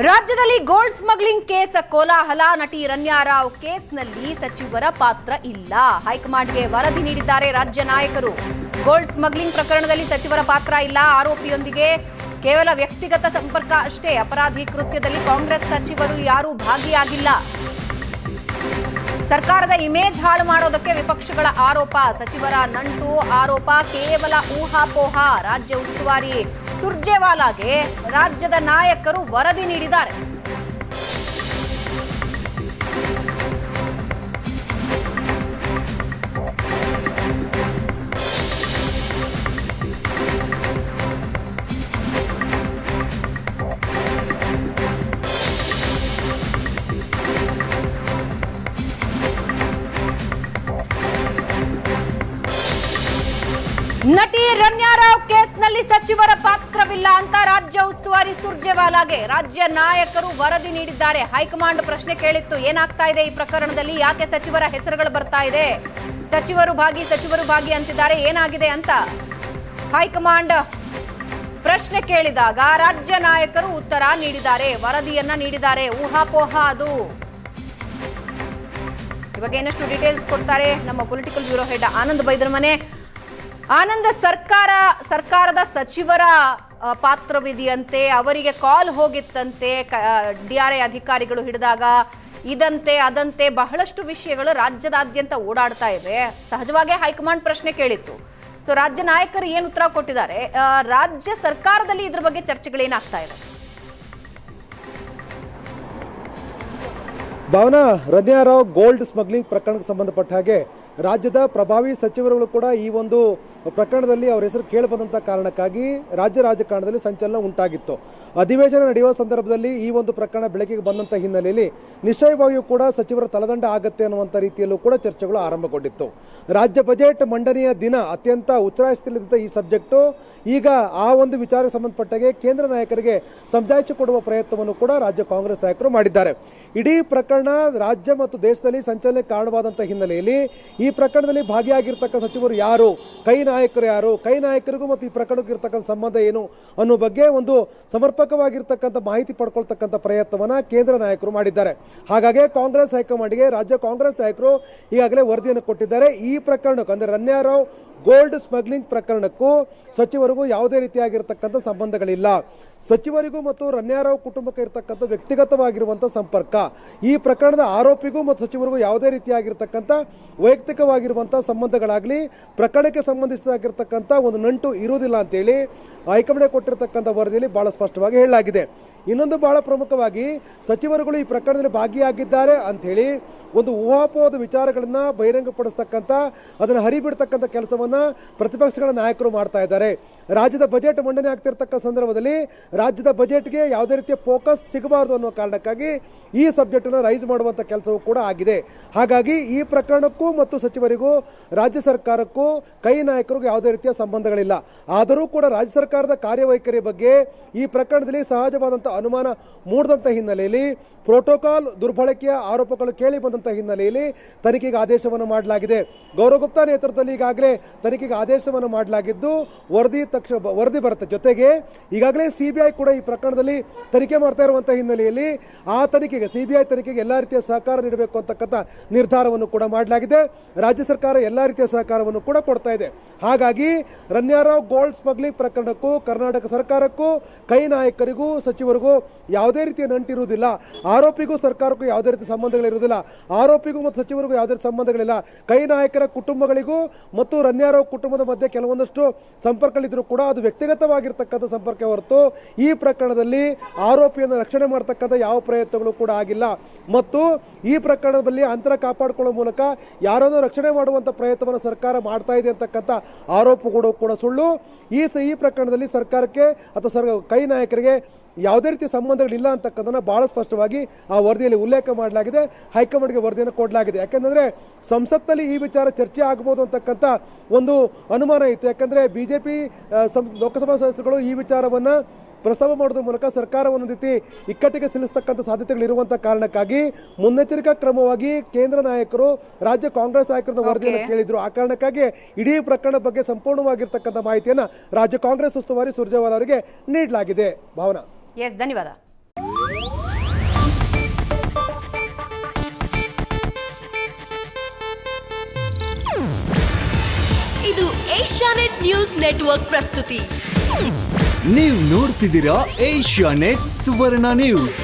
ರಾಜ್ಯದಲ್ಲಿ gold smuggling case ಕೋಲಾಹಲ. ನಟಿ ರನ್ಯಾ ರಾವ್ ಕೇಸ್ನಲ್ಲಿ ಸಚಿವರ ಪಾತ್ರ ಇಲ್ಲ. ಹೈಕಮಾಂಡ್ಗೆ ವರದಿ ನೀಡಿದ್ದಾರೆ ರಾಜ್ಯ ನಾಯಕರು. ಗೋಲ್ಡ್ ಸ್ಮಗ್ಲಿಂಗ್ ಪ್ರಕರಣದಲ್ಲಿ ಸಚಿವರ ಪಾತ್ರ ಇಲ್ಲ. ಆರೋಪಿಯೊಂದಿಗೆ ಕೇವಲ ವ್ಯಕ್ತಿಗತ ಸಂಪರ್ಕ ಅಷ್ಟೇ. ಅಪರಾಧಿ ಕೃತ್ಯದಲ್ಲಿ ಕಾಂಗ್ರೆಸ್ ಸಚಿವರು ಯಾರೂ ಭಾಗಿಯಾಗಿಲ್ಲ. ಸರ್ಕಾರದ ಇಮೇಜ್ ಹಾಳು ಮಾಡೋದಕ್ಕೆ ವಿಪಕ್ಷಗಳ ಆರೋಪ. ಸಚಿವರ ನಂಟು ಆರೋಪ ಕೇವಲ ಊಹಾಪೋಹ. ರಾಜ್ಯ ಉಸ್ತುವಾರಿ ಸುರ್ಜೇವಾಲಾಗೆ ರಾಜ್ಯದ ನಾಯಕರು ವರದಿ ನೀಡಿದ್ದಾರೆ. ನಟಿ ರನ್ಯಾ ರಾವ್ ಕೇಸ್ನಲ್ಲಿ ಸಚಿವರ ಪಾತ್ರವಿಲ್ಲ ಅಂತ ರಾಜ್ಯ ಉಸ್ತುವಾರಿ ಸುರ್ಜೇವಾಲಾಗೆ ರಾಜ್ಯ ನಾಯಕರು ವರದಿ ನೀಡಿದ್ದಾರೆ. ಹೈಕಮಾಂಡ್ ಪ್ರಶ್ನೆ ಕೇಳಿತ್ತು, ಏನಾಗ್ತಾ ಇದೆ ಈ ಪ್ರಕರಣದಲ್ಲಿ, ಯಾಕೆ ಸಚಿವರ ಹೆಸರುಗಳು ಬರ್ತಾ ಇದೆ, ಸಚಿವರು ಭಾಗಿ ಅಂತಿದ್ದಾರೆ, ಏನಾಗಿದೆ ಅಂತ ಹೈಕಮಾಂಡ್ ಪ್ರಶ್ನೆ ಕೇಳಿದಾಗ ರಾಜ್ಯ ನಾಯಕರು ಉತ್ತರ ನೀಡಿದ್ದಾರೆ, ವರದಿಯನ್ನ ನೀಡಿದ್ದಾರೆ. ಊಹಾಪೋಹ ಅದು. ಇವಾಗ ಏನಷ್ಟು ಡೀಟೇಲ್ಸ್ ಕೊಡ್ತಾರೆ ನಮ್ಮ ಪೊಲಿಟಿಕಲ್ ಬ್ಯೂರೋ ಹೆಡ್ ಆನಂದ್ ಬೈದ್ರಮನೆ. ಆನಂದ, ಸರ್ಕಾರದ ಸಚಿವರ ಪಾತ್ರವಿದೆಯಂತೆ, ಅವರಿಗೆ ಕಾಲ್ ಹೋಗಿತ್ತಂತೆ ಡಿಆರ್ಐ ಅಧಿಕಾರಿಗಳು ಹಿಡಿದಾಗ, ಇದಂತೆ ಅದಂತೆ ಬಹಳಷ್ಟು ವಿಷಯಗಳು ರಾಜ್ಯದಾದ್ಯಂತ ಓಡಾಡ್ತಾ ಇವೆ. ಸಹಜವಾಗಿ ಹೈಕಮಾಂಡ್ ಪ್ರಶ್ನೆ ಕೇಳಿತ್ತು. ಸೊ ರಾಜ್ಯ ನಾಯಕರು ಏನು ಉತ್ತರ ಕೊಟ್ಟಿದ್ದಾರೆ, ರಾಜ್ಯ ಸರ್ಕಾರದಲ್ಲಿ ಇದ್ರ ಬಗ್ಗೆ ಚರ್ಚೆಗಳೇನಾಗ್ತಾ ಇದೆ? ಭಾವನಾ, ರನ್ಯಾ ರಾವ್ ಗೋಲ್ಡ್ ಸ್ಮಗ್ಲಿಂಗ್ ಪ್ರಕರಣಕ್ಕೆ ಸಂಬಂಧಪಟ್ಟ ಹಾಗೆ ರಾಜ್ಯದ ಪ್ರಭಾವಿ ಸಚಿವರುಗಳು ಕೂಡ ಈ ಒಂದು ಪ್ರಕರಣದಲ್ಲಿ ಅವರ ಹೆಸರು ಕೇಳಿಬಂದಂಥ ಕಾರಣಕ್ಕಾಗಿ ರಾಜ್ಯ ರಾಜಕಾರಣದಲ್ಲಿ ಸಂಚಲನ ಉಂಟಾಗಿತ್ತು. ಅಧಿವೇಶನ ನಡೆಯುವ ಸಂದರ್ಭದಲ್ಲಿ ಈ ಒಂದು ಪ್ರಕರಣ ಬೆಳಕಿಗೆ ಬಂದಂಥ ಹಿನ್ನೆಲೆಯಲ್ಲಿ ನಿಶ್ಚಯವಾಗಿಯೂ ಕೂಡ ಸಚಿವರ ತಲೆದಂಡ ಆಗತ್ತೆ ಅನ್ನುವಂಥ ರೀತಿಯಲ್ಲೂ ಕೂಡ ಚರ್ಚೆಗಳು ಆರಂಭಗೊಂಡಿತ್ತು. ರಾಜ್ಯ ಬಜೆಟ್ ಮಂಡನೆಯ ದಿನ ಅತ್ಯಂತ ಉಚ್ಚಾರಿಸುತ್ತಿದ್ದಂಥ ಈ ಸಬ್ಜೆಕ್ಟು ಈಗ ಆ ಒಂದು ವಿಚಾರಕ್ಕೆ ಸಂಬಂಧಪಟ್ಟಾಗೆ ಕೇಂದ್ರ ನಾಯಕರಿಗೆ ಸಮಜಾಯಿಷಿ ಕೊಡುವ ಪ್ರಯತ್ನವನ್ನು ಕೂಡ ರಾಜ್ಯ ಕಾಂಗ್ರೆಸ್ ನಾಯಕರು ಮಾಡಿದ್ದಾರೆ. ಇಡೀ ಪ್ರಕರಣ ರಾಜ್ಯ ಮತ್ತು ದೇಶದಲ್ಲಿ ಸಂಚಲನಕ್ಕೆ ಕಾರಣವಾದಂಥ ಹಿನ್ನೆಲೆಯಲ್ಲಿ ಈ ಪ್ರಕರಣದಲ್ಲಿ ಭಾಗಿಯಾಗಿರ್ತಕ್ಕಂಥ ಸಚಿವರು ಯಾರು, ಕೈ ನಾಯಕರು ಯಾರು, ಕೈ ನಾಯಕರಿಗೂ ಮತ್ತು ಈ ಪ್ರಕರಣಕ್ಕೆ ಇರ್ತಕ್ಕಂಥ ಸಂಬಂಧ ಏನು ಅನ್ನೋ ಬಗ್ಗೆ ಒಂದು ಸಮರ್ಪಕವಾಗಿರ್ತಕ್ಕಂಥ ಮಾಹಿತಿ ಪಡ್ಕೊಳ್ತಕ್ಕಂಥ ಪ್ರಯತ್ನವನ್ನ ಕೇಂದ್ರ ನಾಯಕರು ಮಾಡಿದ್ದಾರೆ. ಹಾಗಾಗಿ ಕಾಂಗ್ರೆಸ್ ಹೈಕಮಾಂಡ್ಗೆ ರಾಜ್ಯ ಕಾಂಗ್ರೆಸ್ ನಾಯಕರು ಈಗಾಗಲೇ ವರದಿಯನ್ನು ಕೊಟ್ಟಿದ್ದಾರೆ. ಈ ಪ್ರಕರಣಕ್ಕೂ ಅಂದರೆ ರನ್ಯಾ ರಾವ್ ಗೋಲ್ಡ್ ಸ್ಮಗ್ಲಿಂಗ್ ಪ್ರಕರಣಕ್ಕೂ ಸಚಿವರಿಗೂ ಯಾವುದೇ ರೀತಿಯಾಗಿರ್ತಕ್ಕಂಥ ಸಂಬಂಧಗಳಿಲ್ಲ. ಸಚಿವರಿಗೂ ಮತ್ತು ರನ್ಯಾ ರಾವ್ ಕುಟುಂಬಕ್ಕೆ ಇರತಕ್ಕಂಥ ವ್ಯಕ್ತಿಗತವಾಗಿರುವಂತಹ ಸಂಪರ್ಕ, ಈ ಪ್ರಕರಣದ ಆರೋಪಿಗೂ ಮತ್ತು ಸಚಿವರಿಗೂ ಯಾವುದೇ ರೀತಿಯಾಗಿರ್ತಕ್ಕಂಥ ವೈಯಕ್ತಿಕವಾಗಿರುವಂತಹ ಸಂಬಂಧಗಳಾಗಲಿ ಪ್ರಕರಣಕ್ಕೆ ಸಂಬಂಧಿಸಿದಾಗಿರ್ತಕ್ಕಂಥ ಒಂದು ನಂಟು ಇರುವುದಿಲ್ಲ ಅಂತೇಳಿ ಹೈಕಮಾಂಡ್ ಕೊಟ್ಟಿರ್ತಕ್ಕಂಥ ವರದಿಯಲ್ಲಿ ಬಹಳ ಸ್ಪಷ್ಟವಾಗಿ ಹೇಳಲಾಗಿದೆ. ಇನ್ನೊಂದು ಬಹಳ ಪ್ರಮುಖವಾಗಿ ಸಚಿವರುಗಳು ಈ ಪ್ರಕರಣದಲ್ಲಿ ಭಾಗಿಯಾಗಿದ್ದಾರೆ ಅಂತ ಹೇಳಿ ಒಂದು ಊಹಾಪೋಹದ ವಿಚಾರಗಳನ್ನ ಬಹಿರಂಗಪಡಿಸ್ತಕ್ಕಂಥ, ಅದನ್ನು ಹರಿಬಿಡ್ತಕ್ಕಂಥ ಕೆಲಸವನ್ನ ಪ್ರತಿಪಕ್ಷಗಳ ನಾಯಕರು ಮಾಡ್ತಾ ಇದ್ದಾರೆ. ರಾಜ್ಯದ ಬಜೆಟ್ ಮಂಡನೆ ಆಗ್ತಿರ್ತಕ್ಕ ಸಂದರ್ಭದಲ್ಲಿ ರಾಜ್ಯದ ಬಜೆಟ್ಗೆ ಯಾವುದೇ ರೀತಿಯ ಫೋಕಸ್ ಸಿಗಬಾರದು ಅನ್ನೋ ಕಾರಣಕ್ಕಾಗಿ ಈ ಸಬ್ಜೆಕ್ಟ್ ಅನ್ನು ರೈಸ್ ಮಾಡುವಂತ ಕೆಲಸವೂ ಕೂಡ ಆಗಿದೆ. ಹಾಗಾಗಿ ಈ ಪ್ರಕರಣಕ್ಕೂ ಮತ್ತು ಸಚಿವರಿಗೂ ರಾಜ್ಯ ಸರ್ಕಾರಕ್ಕೂ ಕೈ ನಾಯಕರಿಗೂ ಯಾವುದೇ ರೀತಿಯ ಸಂಬಂಧಗಳಿಲ್ಲ. ಆದರೂ ಕೂಡ ರಾಜ್ಯ ಸರ್ಕಾರದ ಕಾರ್ಯವೈಖರಿ ಬಗ್ಗೆ ಈ ಪ್ರಕರಣದಲ್ಲಿ ಸಹಜವಾದಂತಹ ಅನುಮಾನ ಮೂಡಿದಂತ ಹಿನ್ನೆಲೆಯಲ್ಲಿ ಪ್ರೋಟೋಕಾಲ್ ದುರ್ಬಳಕೆಯ ಆರೋಪಗಳು ಕೇಳಿ ಬಂದಂತಹ ಹಿನ್ನೆಲೆಯಲ್ಲಿ ತನಿಖೆಗೆ ಆದೇಶವನ್ನು ಮಾಡಲಾಗಿದೆ. ಗೌರವ್ ಗುಪ್ತಾ ನೇತೃತ್ವದಲ್ಲಿ ಈಗಾಗಲೇ ತನಿಖೆಗೆ ಆದೇಶವನ್ನು ಮಾಡಲಾಗಿದ್ದು ವರದಿ ಬರುತ್ತೆ. ಜೊತೆಗೆ ಈಗಾಗಲೇ ಸಿಬಿಐ ಕೂಡ ಈ ಪ್ರಕರಣದಲ್ಲಿ ತನಿಖೆ ಮಾಡ್ತಾ ಇರುವಂತಹ ಹಿನ್ನೆಲೆಯಲ್ಲಿ ಆ ತನಿಖೆಗೆ, ಸಿಬಿಐ ತನಿಖೆಗೆ ಎಲ್ಲಾ ರೀತಿಯ ಸಹಕಾರ ನೀಡಬೇಕು ಅಂತಕ್ಕಂಥ ನಿರ್ಧಾರವನ್ನು ಕೂಡ ಮಾಡಲಾಗಿದೆ. ರಾಜ್ಯ ಸರ್ಕಾರ ಎಲ್ಲಾ ರೀತಿಯ ಸಹಕಾರವನ್ನು ಕೂಡ ಕೊಡ್ತಾ ಇದೆ. ಹಾಗಾಗಿ ರನ್ಯಾ ರಾವ್ ಗೋಲ್ಡ್ ಸ್ಮಗ್ಲಿಂಗ್ ಪ್ರಕರಣಕ್ಕೂ ಕರ್ನಾಟಕ ಸರ್ಕಾರಕ್ಕೂ ಕೈ ನಾಯಕರಿಗೂ ಸಚಿವರಿಗೂ ಯಾವುದೇ ರೀತಿಯ ನಂಟಿರುವುದಿಲ್ಲ. ಆರೋಪಿಗೂ ಸರ್ಕಾರಕ್ಕೂ ಯಾವುದೇ ರೀತಿಯ ಸಂಬಂಧಗಳಿರುವುದಿಲ್ಲ. ಆರೋಪಿಗೂ ಮತ್ತು ಸಚಿವರಿಗೂ ಯಾವುದೇ ಸಂಬಂಧಗಳಿಲ್ಲ. ಕೈ ನಾಯಕರ ಕುಟುಂಬಗಳಿಗೂ ಮತ್ತು ರನ್ಯಾ ರಾವ್ ಕುಟುಂಬದ ಮಧ್ಯೆ ಕೆಲವೊಂದಷ್ಟು ಸಂಪರ್ಕಗಳಿದ್ರು ಕೂಡ ಅದು ವ್ಯಕ್ತಿಗತವಾಗಿರ್ತಕ್ಕಂಥ ಸಂಪರ್ಕ ಹೊರತು ಈ ಪ್ರಕರಣದಲ್ಲಿ ಆರೋಪಿಯನ್ನು ರಕ್ಷಣೆ ಮಾಡತಕ್ಕಂಥ ಯಾವ ಪ್ರಯತ್ನಗಳು ಕೂಡ ಆಗಿಲ್ಲ. ಮತ್ತು ಈ ಪ್ರಕರಣದಲ್ಲಿ ಅಂತರ ಕಾಪಾಡಿಕೊಳ್ಳುವ ಮೂಲಕ ಯಾರನ್ನೂ ರಕ್ಷಣೆ ಮಾಡುವಂತ ಪ್ರಯತ್ನವನ್ನು ಸರ್ಕಾರ ಮಾಡ್ತಾ ಇದೆ ಅಂತಕ್ಕಂಥ ಆರೋಪಗಳು ಕೂಡ ಸುಳ್ಳು. ಈ ಪ್ರಕರಣದಲ್ಲಿ ಸರ್ಕಾರಕ್ಕೆ ಅಥವಾ ಕೈ ನಾಯಕರಿಗೆ ಯಾವುದೇ ರೀತಿಯ ಸಂಬಂಧಗಳಿಲ್ಲ ಅಂತಕ್ಕಂಥದ್ದನ್ನ ಬಹಳ ಸ್ಪಷ್ಟವಾಗಿ ಆ ವರದಿಯಲ್ಲಿ ಉಲ್ಲೇಖ ಮಾಡಲಾಗಿದೆ. ಹೈಕಮಾಂಡ್ಗೆ ವರದಿಯನ್ನು ಕೊಡಲಾಗಿದೆ. ಯಾಕಂದ್ರೆ ಸಂಸತ್ನಲ್ಲಿ ಈ ವಿಚಾರ ಚರ್ಚೆ ಆಗಬಹುದು ಅಂತಕ್ಕಂಥ ಒಂದು ಅನುಮಾನ ಇತ್ತು. ಯಾಕಂದ್ರೆ ಬಿಜೆಪಿ ಲೋಕಸಭಾ ಸದಸ್ಯರುಗಳು ಈ ವಿಚಾರವನ್ನ ಪ್ರಸ್ತಾವ ಮಾಡೋದ್ರ ಮೂಲಕ ಸರ್ಕಾರವನ್ನು ರೀತಿ ಇಕ್ಕಟ್ಟಿಗೆ ಸಿಲುಸ್ತಕ್ಕಂಥ ಸಾಧ್ಯತೆಗಳಿರುವಂತಹ ಕಾರಣಕ್ಕಾಗಿ ಮುನ್ನೆಚ್ಚರಿಕಾ ಕ್ರಮವಾಗಿ ಕೇಂದ್ರ ನಾಯಕರು ರಾಜ್ಯ ಕಾಂಗ್ರೆಸ್ ನಾಯಕರ ವರದಿಯನ್ನು ಕೇಳಿದ್ರು. ಆ ಕಾರಣಕ್ಕಾಗಿ ಇಡೀ ಪ್ರಕರಣ ಬಗ್ಗೆ ಸಂಪೂರ್ಣವಾಗಿರ್ತಕ್ಕಂಥ ಮಾಹಿತಿಯನ್ನು ರಾಜ್ಯ ಕಾಂಗ್ರೆಸ್ ಉಸ್ತುವಾರಿ ಸುರ್ಜೇವಾಲಾ ಅವರಿಗೆ ನೀಡಲಾಗಿದೆ. ಭಾವನಾ, ಧನ್ಯವಾದ. ಇದು ಏಷ್ಯಾನೆಟ್ ನ್ಯೂಸ್ ನೆಟ್ವರ್ಕ್ ಪ್ರಸ್ತುತಿ. ನೀವು ನೋಡ್ತಿದ್ದೀರಾ ಏಷ್ಯಾನೆಟ್ ಸುವರ್ಣ ನ್ಯೂಸ್.